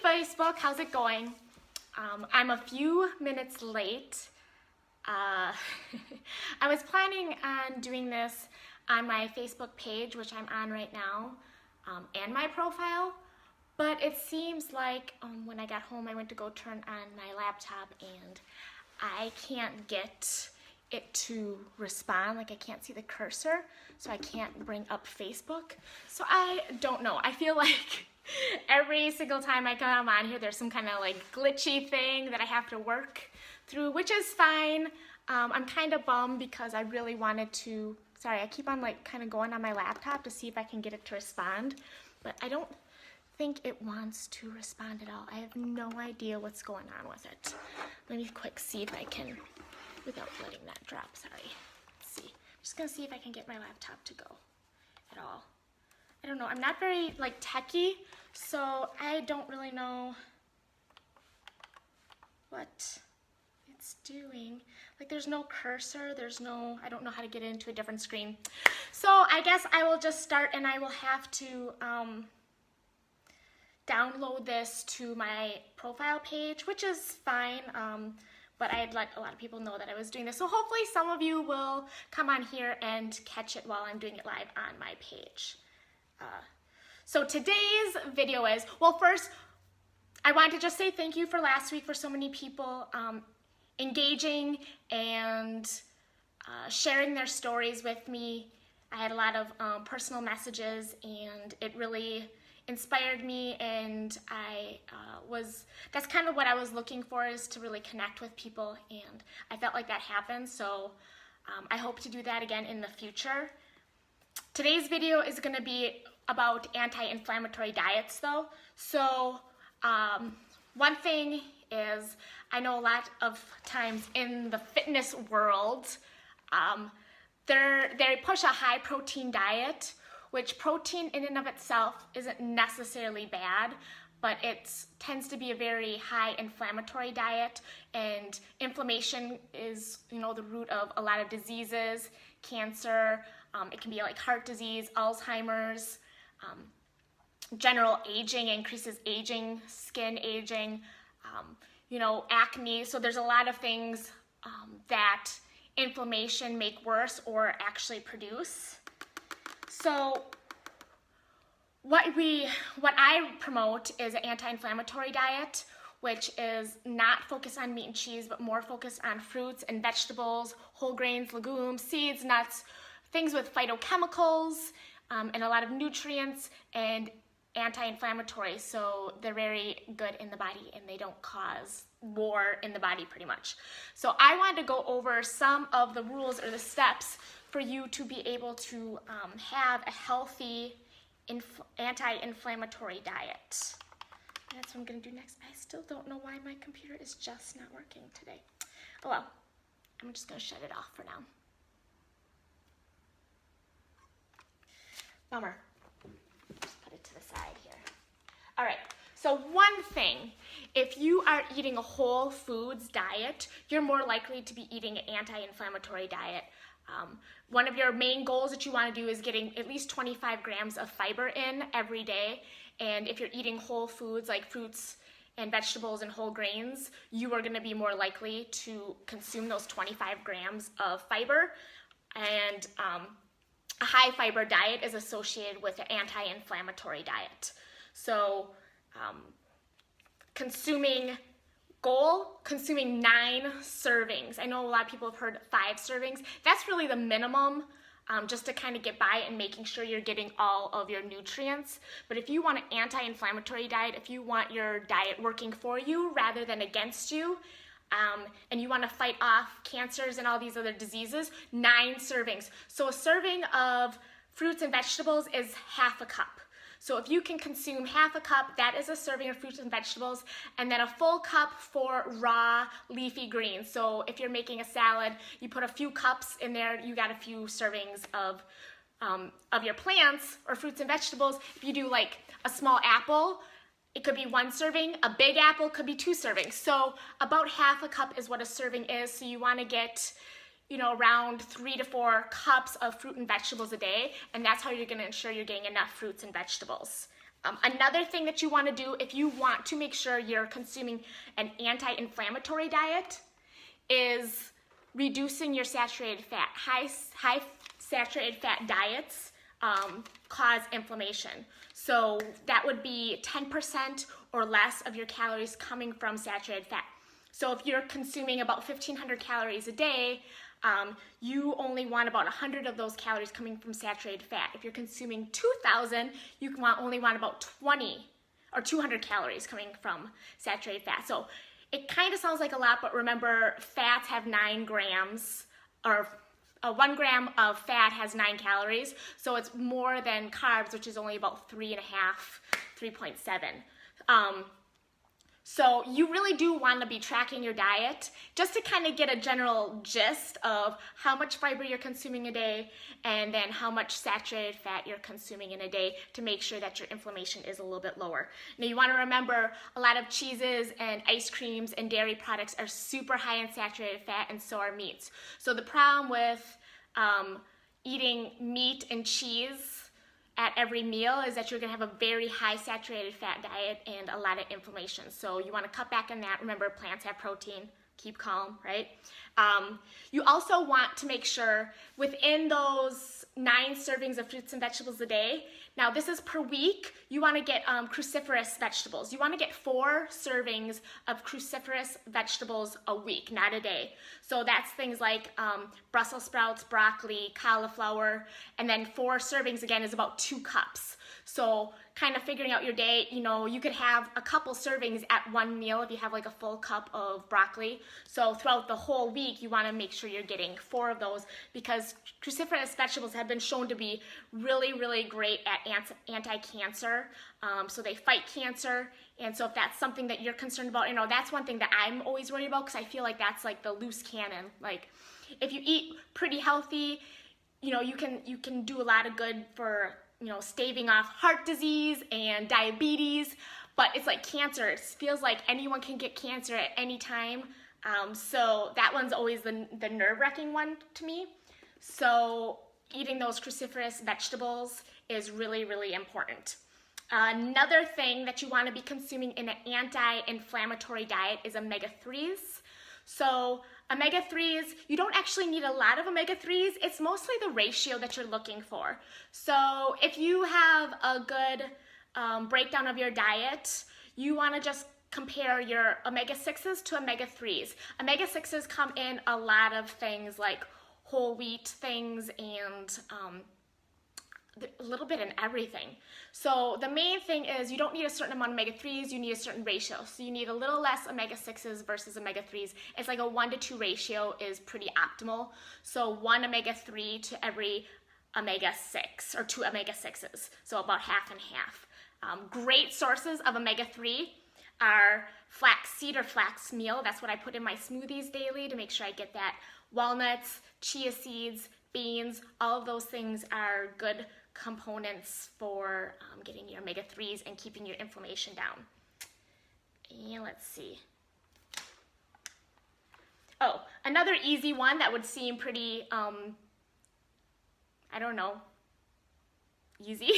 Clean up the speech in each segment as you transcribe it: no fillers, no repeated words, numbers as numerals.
Facebook, how's it going? I'm a few minutes late. I was planning on doing this on my Facebook page, which I'm on right now, and my profile, but it seems like when I got home I went to go turn on my laptop and I can't get it to respond, like I can't see the cursor, so I can't bring up Facebook. So I don't know, I feel like every single time I come on here there's some kind of like glitchy thing that I have to work through, which is fine. I'm kind of bummed because I really wanted to, sorry, I keep on like kind of going on my laptop to see if I can get it to respond, but I don't think it wants to respond at all. I have no idea what's going on with it. Let me quick see if I can, without letting that drop, sorry. Let's see. I'm just gonna see if I can get my laptop to go at all. I don't know, I'm not very like techie, so I don't really know what it's doing. Like there's no cursor, there's no, I don't know how to get into a different screen. So I guess I will just start and I will have to download this to my profile page, which is fine. But I had let a lot of people know that I was doing this. So hopefully some of you will come on here and catch it while I'm doing it live on my page. So today's video is, well, first, I want to just say thank you for last week for so many people engaging and sharing their stories with me. I had a lot of personal messages and it really inspired me, and that's kind of what I was looking for, is to really connect with people, and I felt like that happened, so I hope to do that again in the future. Today's video is going to be about anti-inflammatory diets though. So one thing is, I know a lot of times in the fitness world, they push a high protein diet, which protein in and of itself isn't necessarily bad, but it tends to be a very high inflammatory diet, and inflammation is, you know, the root of a lot of diseases, cancer, it can be like heart disease, Alzheimer's, general aging, increases aging, skin aging, you know, acne. So there's a lot of things that inflammation make worse or actually produce. So what I promote is an anti-inflammatory diet, which is not focused on meat and cheese, but more focused on fruits and vegetables, whole grains, legumes, seeds, nuts, things with phytochemicals, and a lot of nutrients and anti-inflammatory. So they're very good in the body and they don't cause war in the body pretty much. So I wanted to go over some of the rules or the steps for you to be able to have a healthy anti-inflammatory diet. That's what I'm gonna do next. I still don't know why my computer is just not working today. Oh well, I'm just gonna shut it off for now. Bummer. Just put it to the side here. All right, so one thing, if you are eating a whole foods diet, you're more likely to be eating an anti-inflammatory diet. One of your main goals that you want to do is getting at least 25 grams of fiber in every day. And if you're eating whole foods like fruits and vegetables and whole grains, you are going to be more likely to consume those 25 grams of fiber. And a high fiber diet is associated with an anti-inflammatory diet. So consuming 9 servings. I know a lot of people have heard 5 servings. That's really the minimum, just to kind of get by and making sure you're getting all of your nutrients. But if you want an anti-inflammatory diet, if you want your diet working for you rather than against you, and you want to fight off cancers and all these other diseases, 9 servings. So a serving of fruits and vegetables is half a cup. So if you can consume half a cup, that is a serving of fruits and vegetables, and then a full cup for raw leafy greens. So if you're making a salad, you put a few cups in there, you got a few servings of your plants or fruits and vegetables. If you do like a small apple, it could be 1 serving. A big apple could be 2 servings. So about half a cup is what a serving is. So you want to get, you know, around 3 to 4 cups of fruit and vegetables a day, and that's how you're going to ensure you're getting enough fruits and vegetables. Another thing that you want to do if you want to make sure you're consuming an anti-inflammatory diet is reducing your saturated fat. High saturated fat diets cause inflammation. So that would be 10% or less of your calories coming from saturated fat. So if you're consuming about 1,500 calories a day, you only want about 100 of those calories coming from saturated fat. If you're consuming 2,000, you only want about 20 or 200 calories coming from saturated fat. So it kind of sounds like a lot, but remember, fats have 9 grams, or 1 gram of fat has 9 calories, so it's more than carbs, which is only about 3.5, 3.7. So you really do want to be tracking your diet just to kind of get a general gist of how much fiber you're consuming a day and then how much saturated fat you're consuming in a day to make sure that your inflammation is a little bit lower. Now you want to remember a lot of cheeses and ice creams and dairy products are super high in saturated fat, and so are meats. So the problem with eating meat and cheese at every meal is that you're going to have a very high saturated fat diet and a lot of inflammation. So you want to cut back on that. Remember, plants have protein. Keep calm, right? You also want to make sure within those 9 servings of fruits and vegetables a day, now this is per week, you want to get cruciferous vegetables. You want to get 4 servings of cruciferous vegetables a week, not a day. So that's things like Brussels sprouts, broccoli, cauliflower, and then 4 servings again is about 2 cups. So kind of figuring out your day, you know, you could have a couple servings at one meal if you have like a full cup of broccoli. So throughout the whole week, you want to make sure you're getting 4 of those, because cruciferous vegetables have been shown to be really, really great at anti-cancer. So they fight cancer. And so if that's something that you're concerned about, you know, that's one thing that I'm always worried about, because I feel like that's like the loose cannon. Like if you eat pretty healthy, you know, you can do a lot of good for, you know, staving off heart disease and diabetes, but it's like cancer. It feels like anyone can get cancer at any time. So that one's always the nerve-wracking one to me. So eating those cruciferous vegetables is really, really important. Another thing that you want to be consuming in an anti-inflammatory diet is omega-3s. So omega-3s, you don't actually need a lot of omega-3s. It's mostly the ratio that you're looking for. So if you have a good breakdown of your diet, you want to just compare your omega-6s to omega-3s. Omega-6s come in a lot of things like whole wheat things and a little bit in everything. So the main thing is you don't need a certain amount of omega-3s, you need a certain ratio. So you need a little less omega-6s versus omega-3s. It's like a 1-to-2 ratio is pretty optimal. So 1 omega-3 to every omega-6, or 2 omega-6s. So about half and half. Great sources of omega-3 are flaxseed or flax meal. That's what I put in my smoothies daily to make sure I get that. Walnuts, chia seeds, beans, all of those things are good components for getting your omega-3s and keeping your inflammation down. And let's see. Oh, another easy one that would seem pretty, I don't know, easy.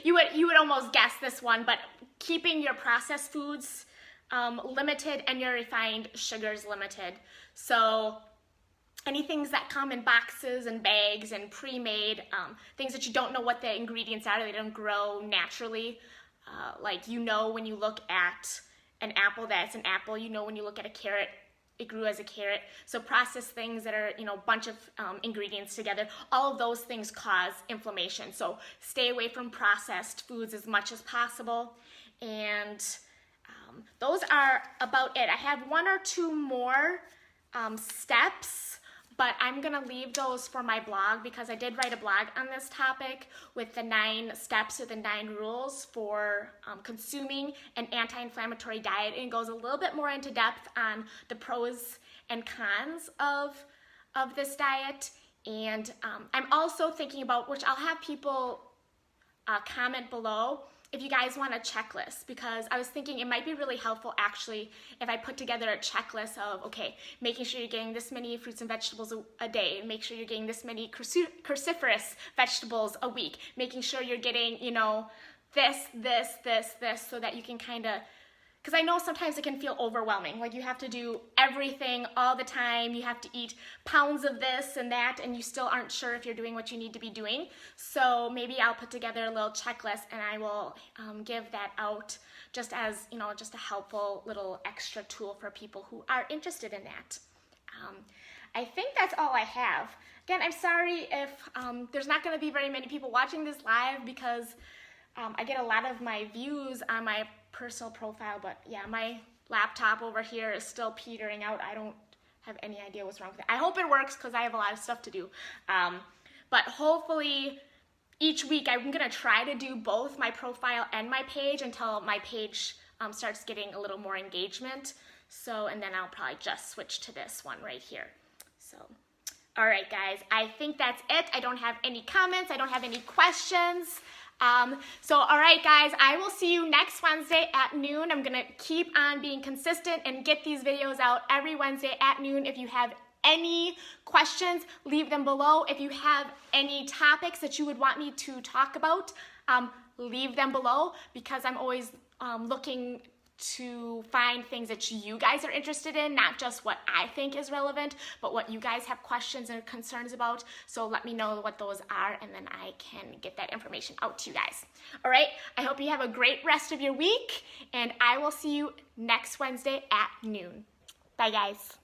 You would almost guess this one, but keeping your processed foods limited and your refined sugars limited. So any things that come in boxes and bags and pre-made, things that you don't know what the ingredients are, they don't grow naturally. Like, you know, when you look at an apple, that's an apple. You know, when you look at a carrot, it grew as a carrot. So processed things that are, you know, a bunch of ingredients together, all of those things cause inflammation. So stay away from processed foods as much as possible. And those are about it. I have 1 or 2 more steps, but I'm gonna leave those for my blog, because I did write a blog on this topic with the 9 steps or the 9 rules for consuming an anti-inflammatory diet. And it goes a little bit more into depth on the pros and cons of this diet. And I'm also thinking about, which I'll have people comment below, if you guys want a checklist, because I was thinking it might be really helpful actually if I put together a checklist of, okay, making sure you're getting this many fruits and vegetables a day, and make sure you're getting this many cruciferous vegetables a week, making sure you're getting, you know, this, so that you can kind of, because I know sometimes it can feel overwhelming. Like you have to do everything all the time. You have to eat pounds of this and that, and you still aren't sure if you're doing what you need to be doing. So maybe I'll put together a little checklist, and I will give that out just as, just a helpful little extra tool for people who are interested in that. I think that's all I have. Again, I'm sorry if there's not going to be very many people watching this live, because I get a lot of my views on my personal profile, but yeah, my laptop over here is still petering out. I don't have any idea what's wrong with it. I hope it works, because I have a lot of stuff to do. But hopefully each week I'm gonna try to do both my profile and my page until my page starts getting a little more engagement. So, and then I'll probably just switch to this one right here. So, all right guys, I think that's it. I don't have any comments. I don't have any questions. So all right guys, I will see you next Wednesday at noon. I'm gonna keep on being consistent and get these videos out every Wednesday at noon. If you have any questions, leave them below. If you have any topics that you would want me to talk about, leave them below, because I'm always looking to find things that you guys are interested in, not just what I think is relevant, but what you guys have questions and concerns about. So let me know what those are, and then I can get that information out to you guys. All right, I hope you have a great rest of your week, and I will see you next Wednesday at noon. Bye guys.